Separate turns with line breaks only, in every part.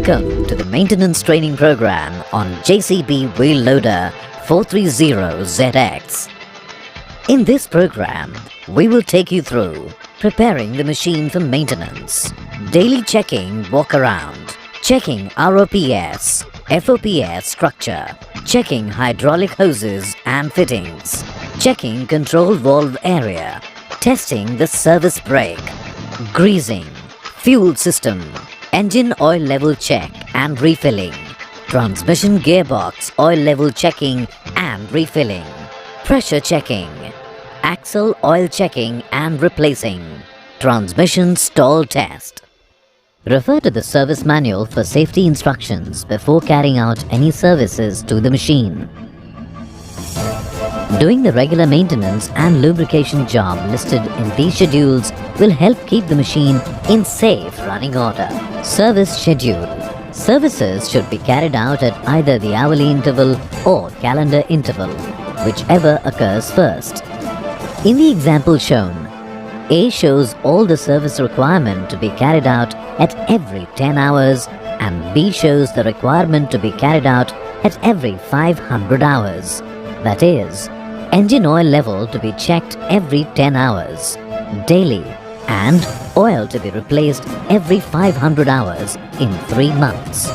Welcome to the maintenance training program on JCB wheel loader 430ZX. In this program, we will take you through preparing the machine for maintenance, daily checking walk around, checking ROPS, FOPS structure, checking hydraulic hoses and fittings, checking control valve area, testing the service brake, greasing, fuel system, engine oil level check and refilling, transmission gearbox oil level checking and refilling, pressure checking, axle oil checking and replacing, transmission stall test. Refer to the service manual for safety instructions before carrying out any services to the machine. Doing the regular maintenance and lubrication job listed in these schedules will help keep the machine in safe running order. Service schedule. Services should be carried out at either the hourly interval or calendar interval, whichever occurs first. In the example shown, A shows all the service requirement to be carried out at every 10 hours and B shows the requirement to be carried out at every 500 hours. That is, engine oil level to be checked every 10 hours, daily, and oil to be replaced every 500 hours in 3 months.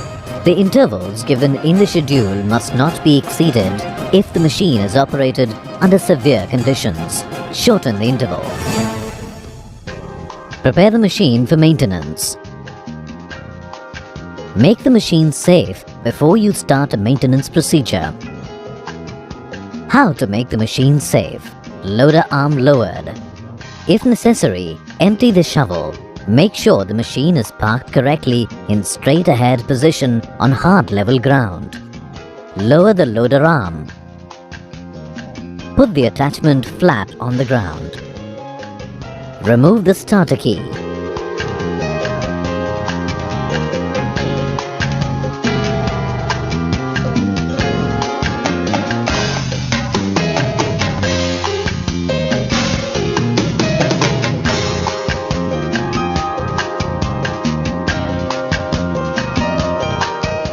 The intervals given in the schedule must not be exceeded if the machine is operated under severe conditions. Shorten the interval. Prepare the machine for maintenance. Make the machine safe before you start a maintenance procedure. How to make the machine safe? Loader arm lowered. If necessary, empty the shovel. Make sure the machine is parked correctly in straight ahead position on hard level ground. Lower the loader arm. Put the attachment flat on the ground. Remove the starter key.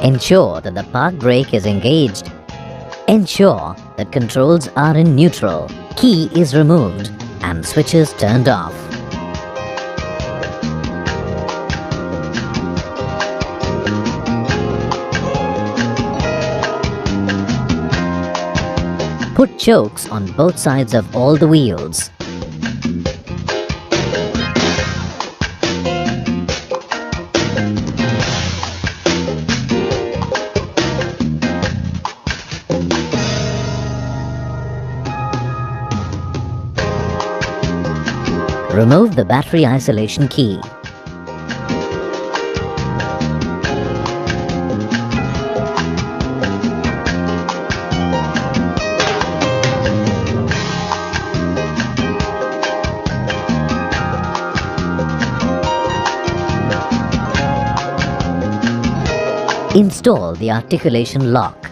Ensure that the park brake is engaged. Ensure that controls are in neutral, key is removed and switches turned off. Put chokes on both sides of all the wheels. Remove the battery isolation key. Install the articulation lock.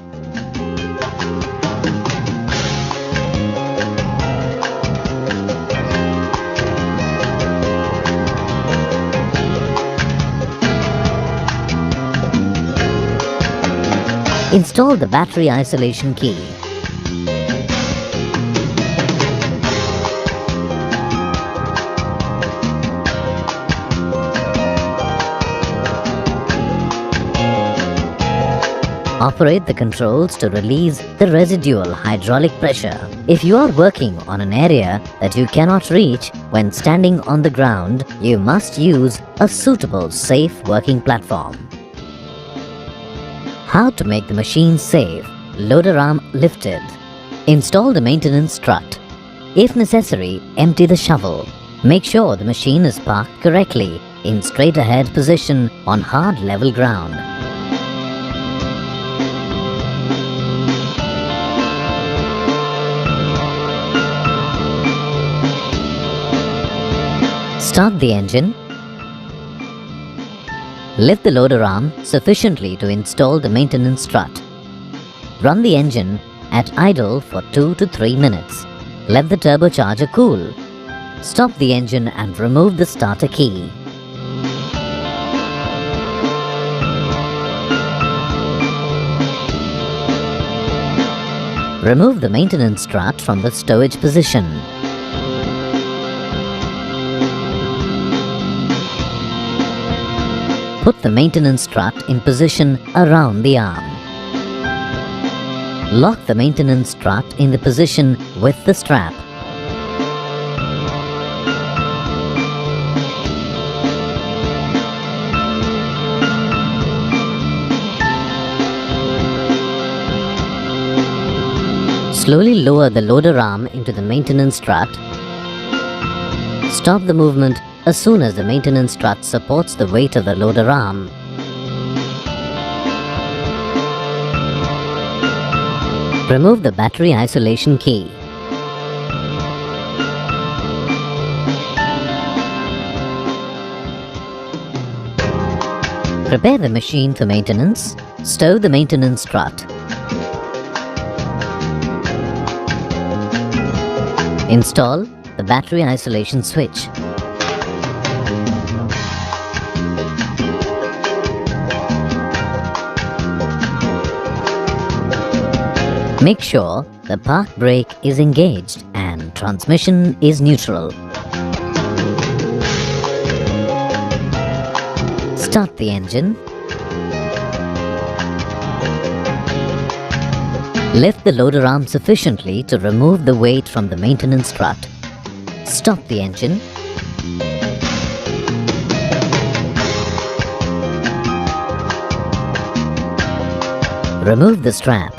Install the battery isolation key. Operate the controls to release the residual hydraulic pressure. If you are working on an area that you cannot reach when standing on the ground, you must use a suitable safe working platform. How to make the machine safe? Loader arm lifted. Install the maintenance strut. If necessary, empty the shovel. Make sure the machine is parked correctly in straight ahead position on hard level ground. Start the engine. Lift the loader arm sufficiently to install the maintenance strut. Run the engine at idle for 2 to 3 minutes. Let the turbocharger cool. Stop the engine and remove the starter key. Remove the maintenance strut from the stowage position. Put the maintenance strut in position around the arm. Lock the maintenance strut in the position with the strap. Slowly lower the loader arm into the maintenance strut. Stop the movement as soon as the maintenance strut supports the weight of the loader arm. Remove the battery isolation key. Prepare the machine for maintenance. Stow the maintenance strut. Install the battery isolation switch. Make sure the park brake is engaged and transmission is neutral. Start the engine. Lift the loader arm sufficiently to remove the weight from the maintenance strut. Stop the engine. Remove the strap.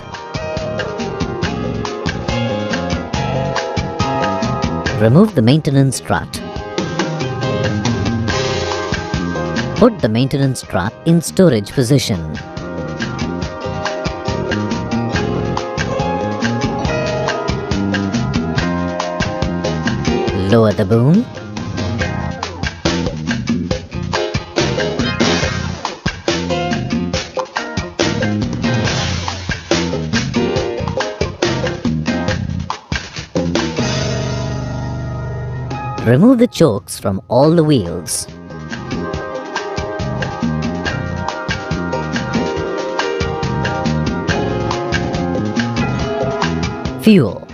Remove the maintenance strut. Put the maintenance strut in storage position. Lower the boom. Remove the chokes from all the wheels. Fuel.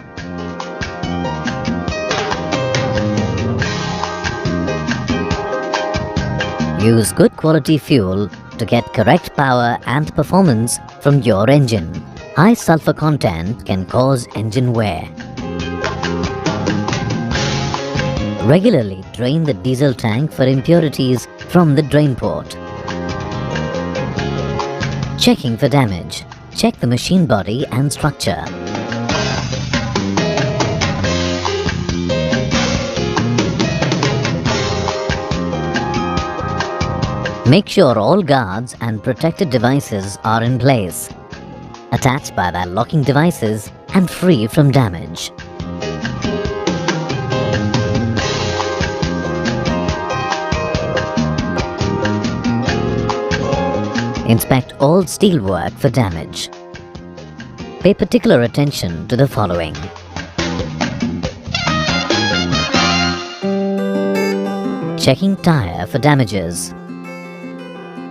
Use good quality fuel to get correct power and performance from your engine. High sulfur content can cause engine wear. Regularly drain the diesel tank for impurities from the drain port. Checking for damage. Check the machine body and structure. Make sure all guards and protected devices are in place, attached by their locking devices and free from damage. Inspect all steelwork for damage. Pay particular attention to the following. Checking tire for damages.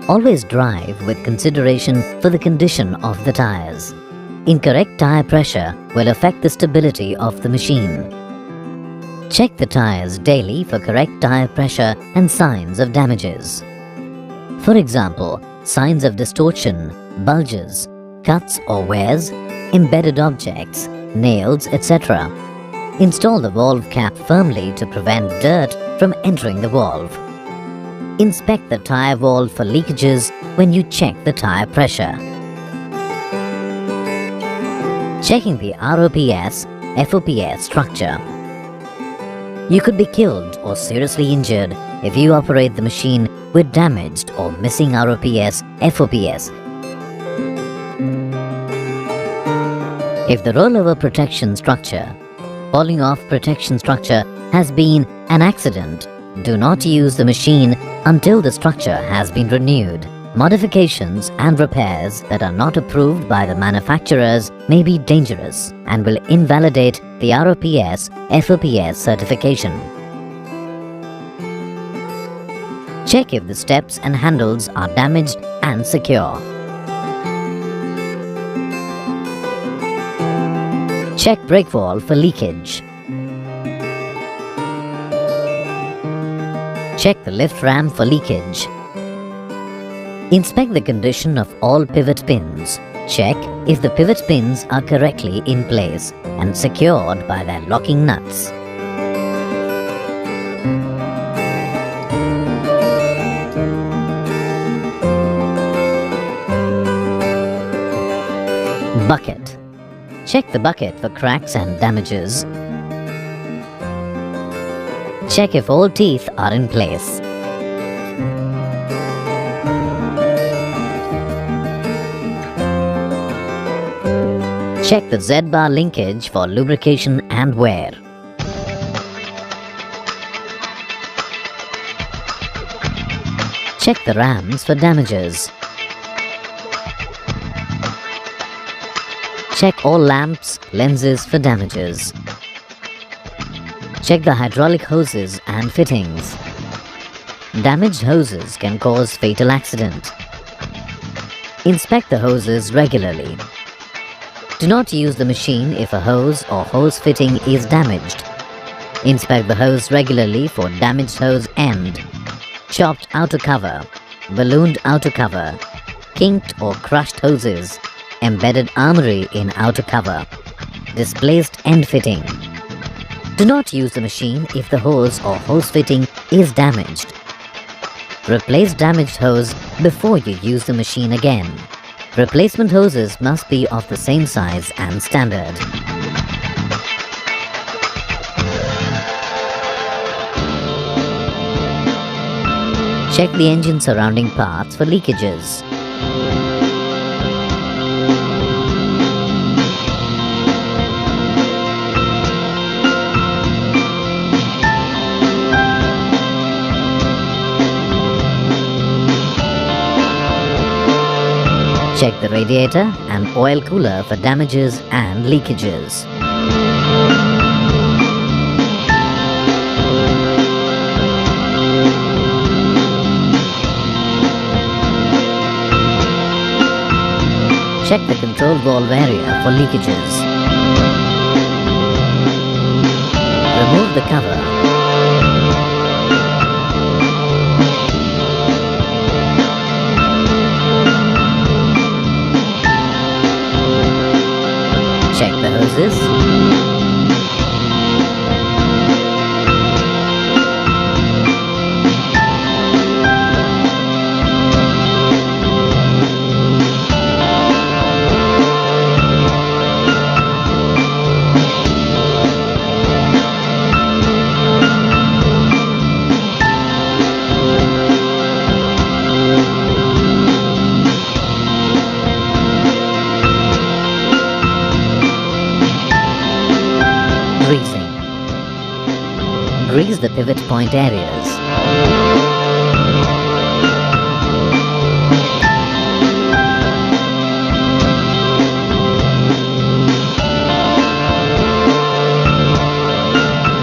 Always drive with consideration for the condition of the tires. Incorrect tire pressure will affect the stability of the machine. Check the tires daily for correct tire pressure and signs of damages. For example, signs of distortion, bulges, cuts or wears, embedded objects, nails, etc. Install the valve cap firmly to prevent dirt from entering the valve. Inspect the tire valve for leakages when you check the tire pressure. Checking the ROPS, FOPS structure. You could be killed or seriously injured if you operate the machine with damaged or missing ROPS, FOPS. If the rollover protection structure, falling off protection structure has been an accident, do not use the machine until the structure has been renewed. Modifications and repairs that are not approved by the manufacturers may be dangerous and will invalidate the ROPS, FOPS certification. Check if the steps and handles are damaged and secure. Check brake valve for leakage. Check the lift ram for leakage. Inspect the condition of all pivot pins. Check if the pivot pins are correctly in place and secured by their locking nuts. Bucket. Check the bucket for cracks and damages. Check if all teeth are in place. Check the Z-bar linkage for lubrication and wear. Check the rams for damages. Check all lamps, lenses for damages. Check the hydraulic hoses and fittings. Damaged hoses can cause fatal accident. Inspect the hoses regularly. Do not use the machine if a hose or hose fitting is damaged. Inspect the hose regularly for damaged hose end, chopped outer cover, ballooned outer cover, kinked or crushed hoses, embedded armory in outer cover, displaced end fitting. Do not use the machine if the hose or hose fitting is damaged. Replace damaged hose before you use the machine again. Replacement hoses must be of the same size and standard. Check the engine surrounding parts for leakages. Check the radiator and oil cooler for damages and leakages. Check the control valve area for leakages. Remove the cover. Check the hoses. Greasing. Grease the pivot point areas.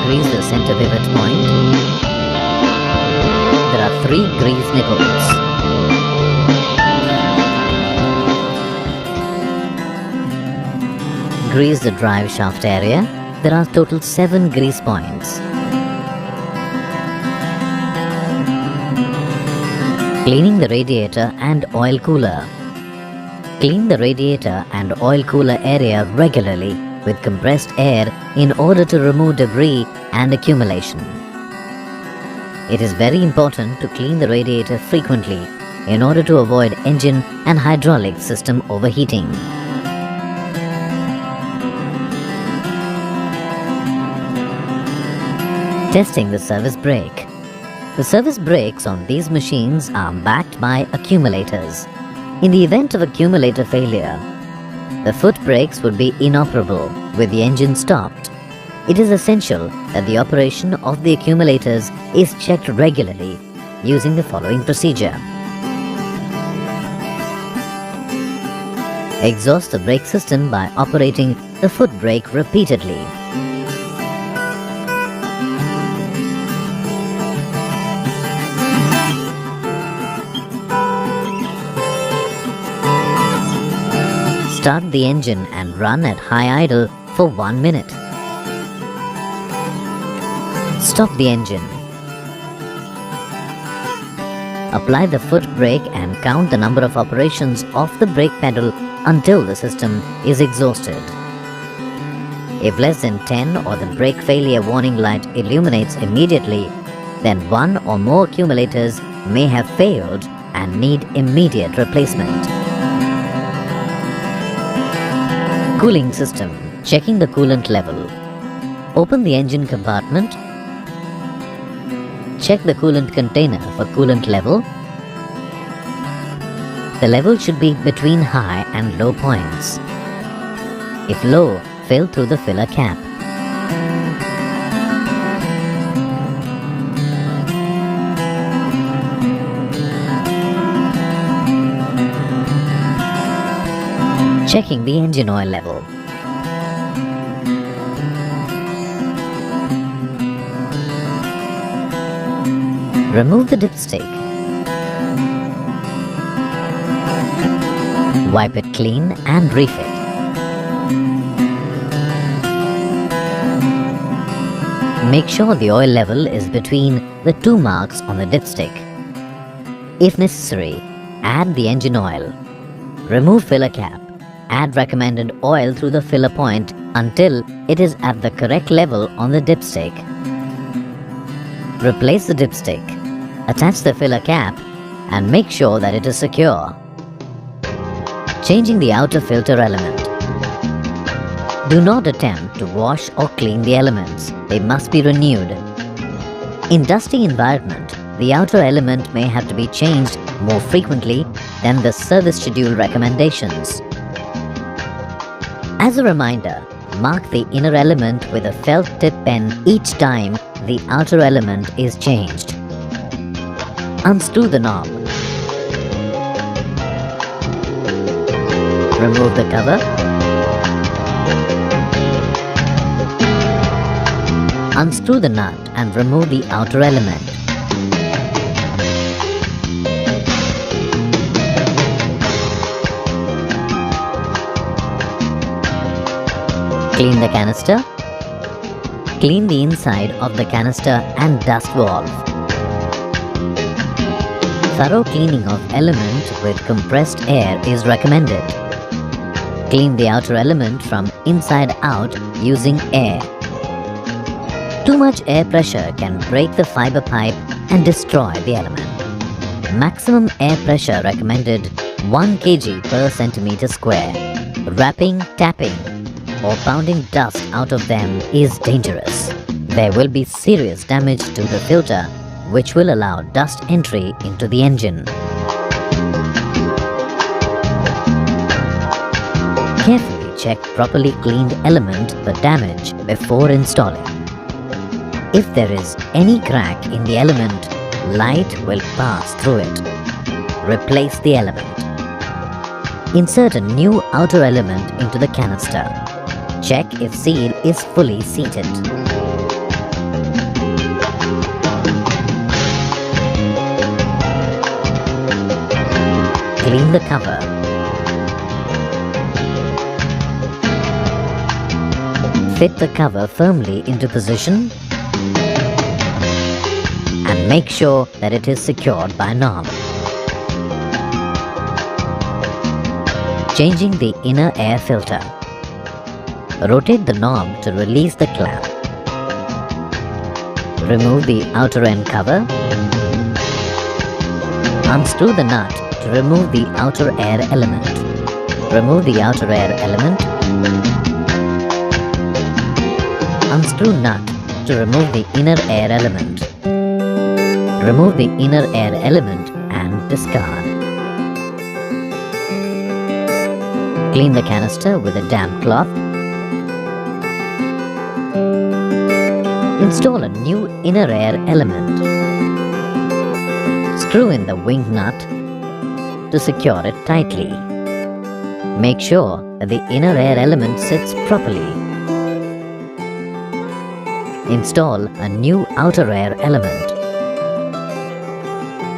Grease the center pivot point. There are 3 grease nipples. Grease the drive shaft area. There are total 7 grease points. Cleaning the radiator and oil cooler. Clean the radiator and oil cooler area regularly with compressed air in order to remove debris and accumulation. It is very important to clean the radiator frequently in order to avoid engine and hydraulic system overheating. Testing the service brake. The service brakes on these machines are backed by accumulators. In the event of accumulator failure, the foot brakes would be inoperable with the engine stopped. It is essential that the operation of the accumulators is checked regularly using the following procedure. Exhaust the brake system by operating the foot brake repeatedly. Start the engine and run at high idle for 1 minute. Stop the engine. Apply the foot brake and count the number of operations of the brake pedal until the system is exhausted. If less than 10 or the brake failure warning light illuminates immediately, then one or more accumulators may have failed and need immediate replacement. Cooling system. Checking the coolant level. Open the engine compartment. Check the coolant container for coolant level. The level should be between high and low points. If low, fill through the filler cap. Checking the engine oil level. Remove the dipstick. Wipe it clean and refit. Make sure the oil level is between the 2 marks on the dipstick. If necessary, add the engine oil. Remove filler cap. Add recommended oil through the filler point until it is at the correct level on the dipstick. Replace the dipstick. Attach the filler cap and make sure that it is secure. Changing the outer filter element. Do not attempt to wash or clean the elements. They must be renewed. In dusty environment, the outer element may have to be changed more frequently than the service schedule recommendations. As a reminder, mark the inner element with a felt tip pen each time the outer element is changed. Unscrew the knob. Remove the cover. Unscrew the nut and remove the outer element. Clean the canister. Clean the inside of the canister and dust valve. Thorough cleaning of element with compressed air is recommended. Clean the outer element from inside out using air. Too much air pressure can break the fiber pipe and destroy the element. Maximum air pressure recommended 1 kg per centimeter square. Wrapping, tapping, or pounding dust out of them is dangerous. There will be serious damage to the filter, which will allow dust entry into the engine. Carefully check properly cleaned element for damage before installing. If there is any crack in the element, light will pass through it. Replace the element. Insert a new outer element into the canister. Check if seal is fully seated. Clean the cover. Fit the cover firmly into position and make sure that it is secured by knob. Changing the inner air filter. Rotate the knob to release the clamp. Remove the outer end cover. Unscrew the nut to remove the outer air element. Remove the outer air element. Unscrew nut to remove the inner air element. Remove the inner air element and discard. Clean the canister with a damp cloth. Install a new inner air element. Screw in the wing nut to secure it tightly. Make sure that the inner air element sits properly. Install a new outer air element.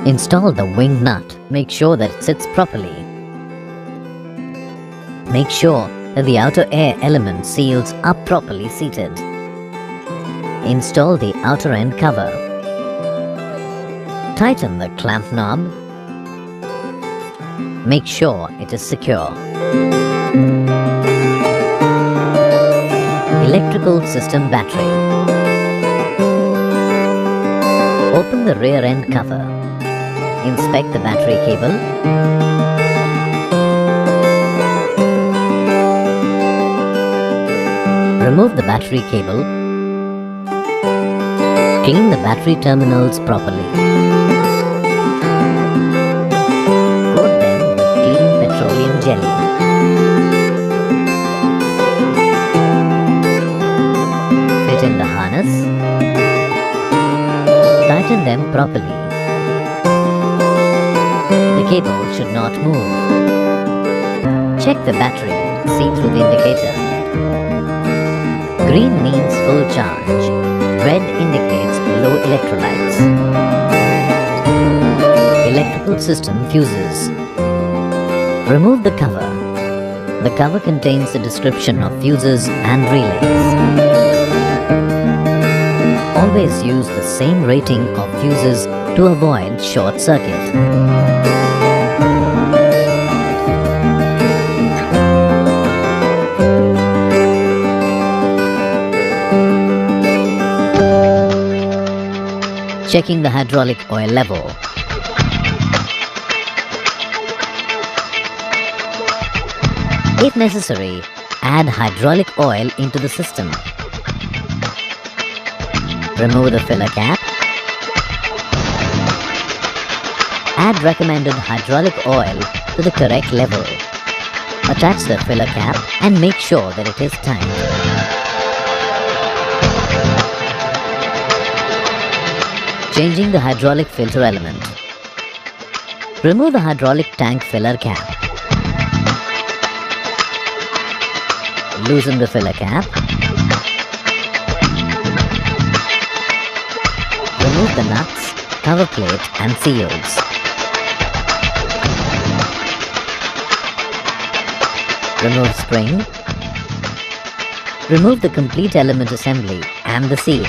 Install the wing nut. Make sure that it sits properly. Make sure that the outer air element seals are properly seated. Install the outer end cover. Tighten the clamp knob. Make sure it is secure. Electrical system battery. Open the rear end cover. Inspect the battery cable. Remove the battery cable. Clean the battery terminals properly. Coat them with clean petroleum jelly. Fit in the harness. Tighten them properly. The cable should not move. Check the battery. See through the indicator. Green means full charge. Red indicates low electrolytes. Electrical system fuses. Remove the cover. The cover contains a description of fuses and relays. Always use the same rating of fuses to avoid short circuit. Checking the hydraulic oil level. If necessary, add hydraulic oil into the system. Remove the filler cap. Add recommended hydraulic oil to the correct level. Attach the filler cap and make sure that it is tight. Changing the hydraulic filter element. Remove the hydraulic tank filler cap. Loosen the filler cap. Remove the nuts, cover plate and seals. Remove spring. Remove the complete element assembly and the seal.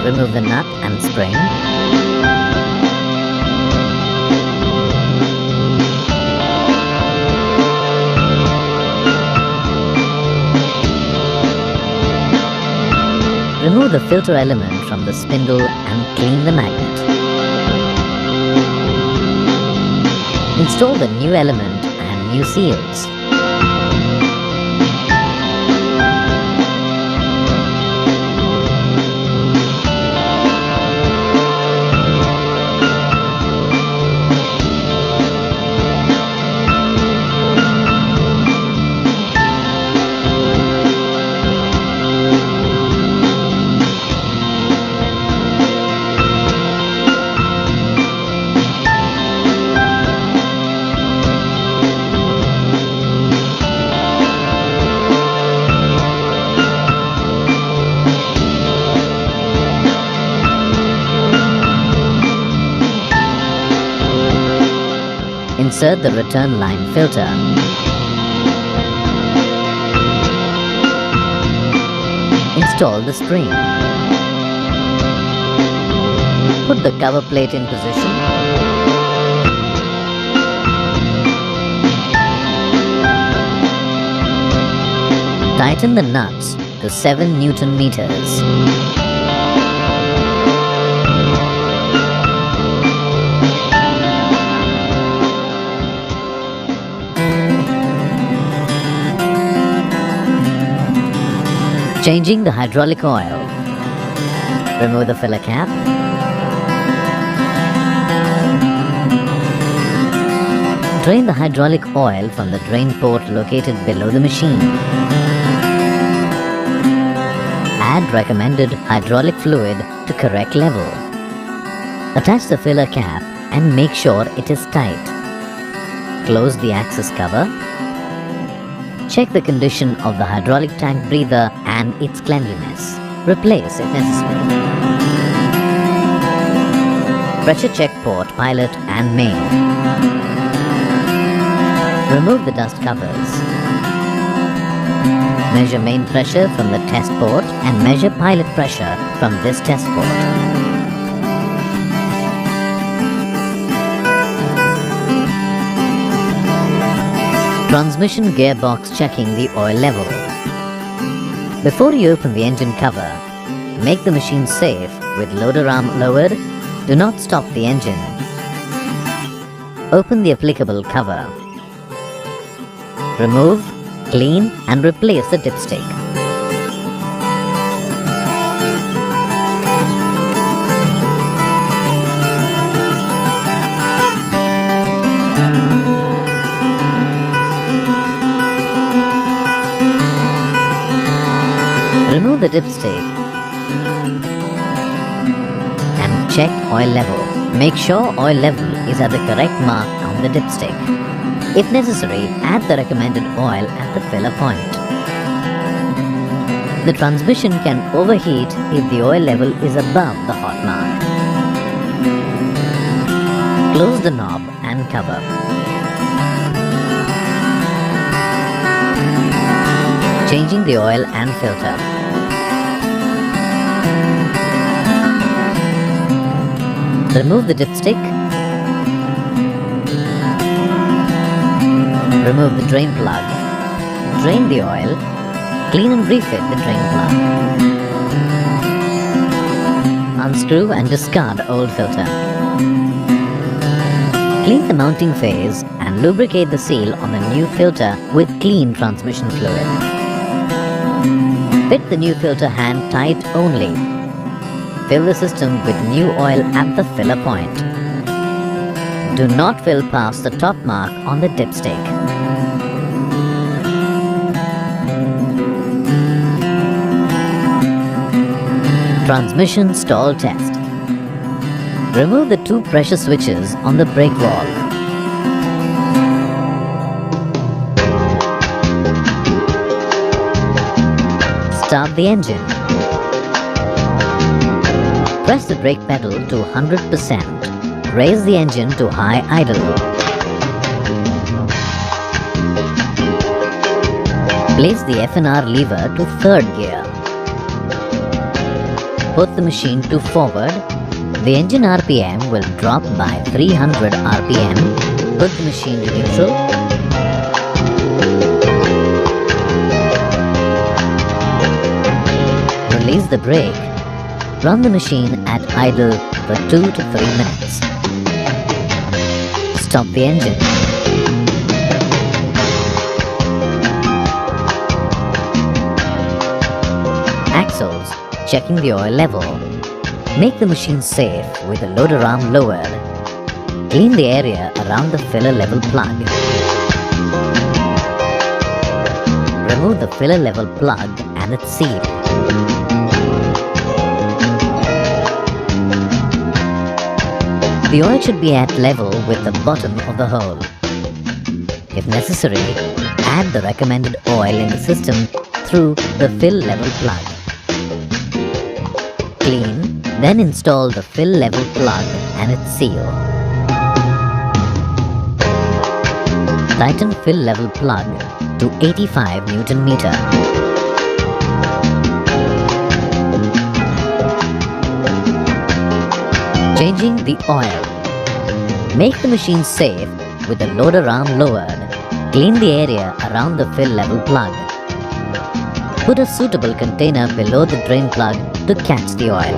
Remove the nut and spring. Remove the filter element from the spindle and clean the magnet. Install the new element and new seals. Insert the return line filter. Install the spring. Put the cover plate in position. Tighten the nuts to 7 Newton meters. Changing the hydraulic oil. Remove the filler cap. Drain the hydraulic oil from the drain port located below the machine. Add recommended hydraulic fluid to correct level. Attach the filler cap and make sure it is tight. Close the access cover. Check the condition of the hydraulic tank breather and its cleanliness. Replace if necessary. Pressure check port pilot and main. Remove the dust covers. Measure main pressure from the test port and measure pilot pressure from this test port. Transmission gearbox checking the oil level. Before you open the engine cover, make the machine safe with loader arm lowered. Do not stop the engine. Open the applicable cover. Remove, clean and replace the dipstick. Remove the dipstick and check oil level. Make sure oil level is at the correct mark on the dipstick. If necessary, add the recommended oil at the filler point. The transmission can overheat if the oil level is above the hot mark. Close the knob and cover. Changing the oil and filter. Remove the dipstick. Remove the drain plug. Drain the oil. Clean and refit the drain plug. Unscrew and discard old filter. Clean the mounting phase and lubricate the seal on the new filter with clean transmission fluid. Fit the new filter hand tight only. Fill the system with new oil at the filler point. Do not fill past the top mark on the dipstick. Transmission stall test. Remove the two pressure switches on the brake valve. Start the engine. Press the brake pedal to 100%. Raise the engine to high idle. Place the FNR lever to third gear. Put the machine to forward. The engine RPM will drop by 300 RPM. Put the machine to neutral. Release the brake. Run the machine at idle for 2 to 3 minutes. Stop the engine. Axles, checking the oil level. Make the machine safe with the loader arm lowered. Clean the area around the filler level plug. Remove the filler level plug and its seal. The oil should be at level with the bottom of the hole. If necessary, add the recommended oil in the system through the fill level plug. Clean, then install the fill level plug and its seal. Tighten fill level plug to 85 Newton meter. Changing the oil. Make the machine safe with the loader arm lowered. Clean the area around the fill level plug. Put a suitable container below the drain plug to catch the oil.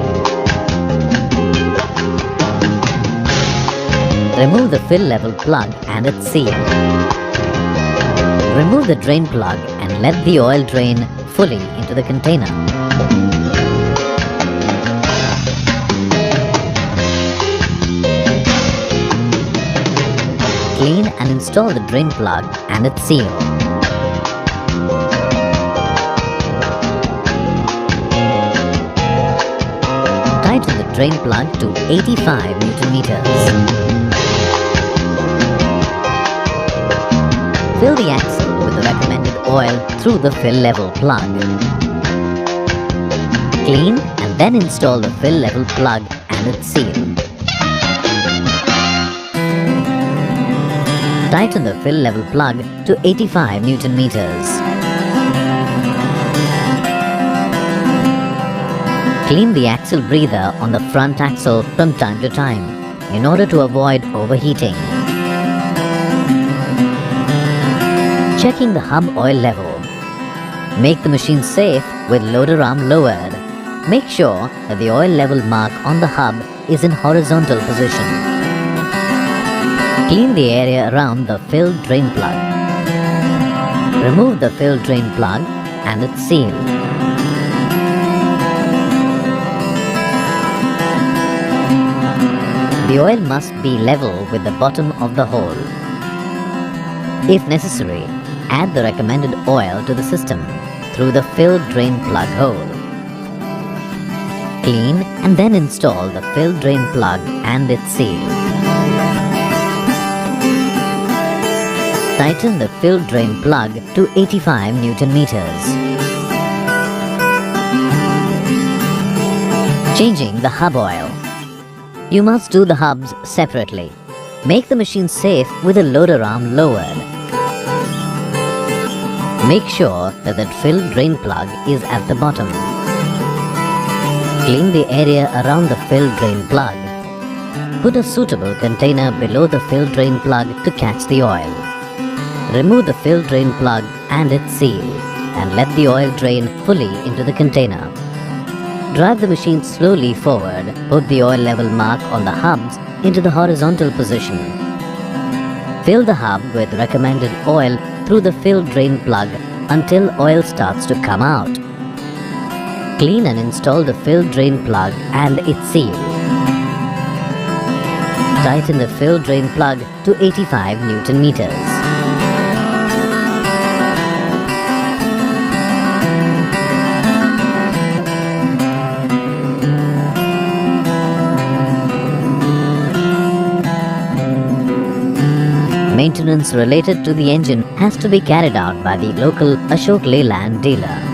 Remove the fill level plug and its seal. Remove the drain plug and let the oil drain fully into the container. Clean and install the drain plug and its seal. Tighten the drain plug to 85 Newton meters. Fill the axle with the recommended oil through the fill level plug. Clean and then install the fill level plug and its seal. Tighten the fill level plug to 85 Newton meters. Clean the axle breather on the front axle from time to time in order to avoid overheating. Checking the hub oil level. Make the machine safe with loader arm lowered. Make sure that the oil level mark on the hub is in horizontal position. Clean the area around the fill drain plug. Remove the fill drain plug and its seal. The oil must be level with the bottom of the hole. If necessary, add the recommended oil to the system through the fill drain plug hole. Clean and then install the fill drain plug and its seal. Tighten the fill drain plug to 85 Newton meters. Changing the hub oil. You must do the hubs separately. Make the machine safe with the loader arm lowered. Make sure that the fill drain plug is at the bottom. Clean the area around the fill drain plug. Put a suitable container below the fill drain plug to catch the oil. Remove the fill drain plug and its seal and let the oil drain fully into the container. Drive the machine slowly forward. Put the oil level mark on the hubs into the horizontal position. Fill the hub with recommended oil through the fill drain plug until oil starts to come out. Clean and install the fill drain plug and its seal. Tighten the fill drain plug to 85 Newton meters. Maintenance related to the engine has to be carried out by the local Ashok Leyland dealer.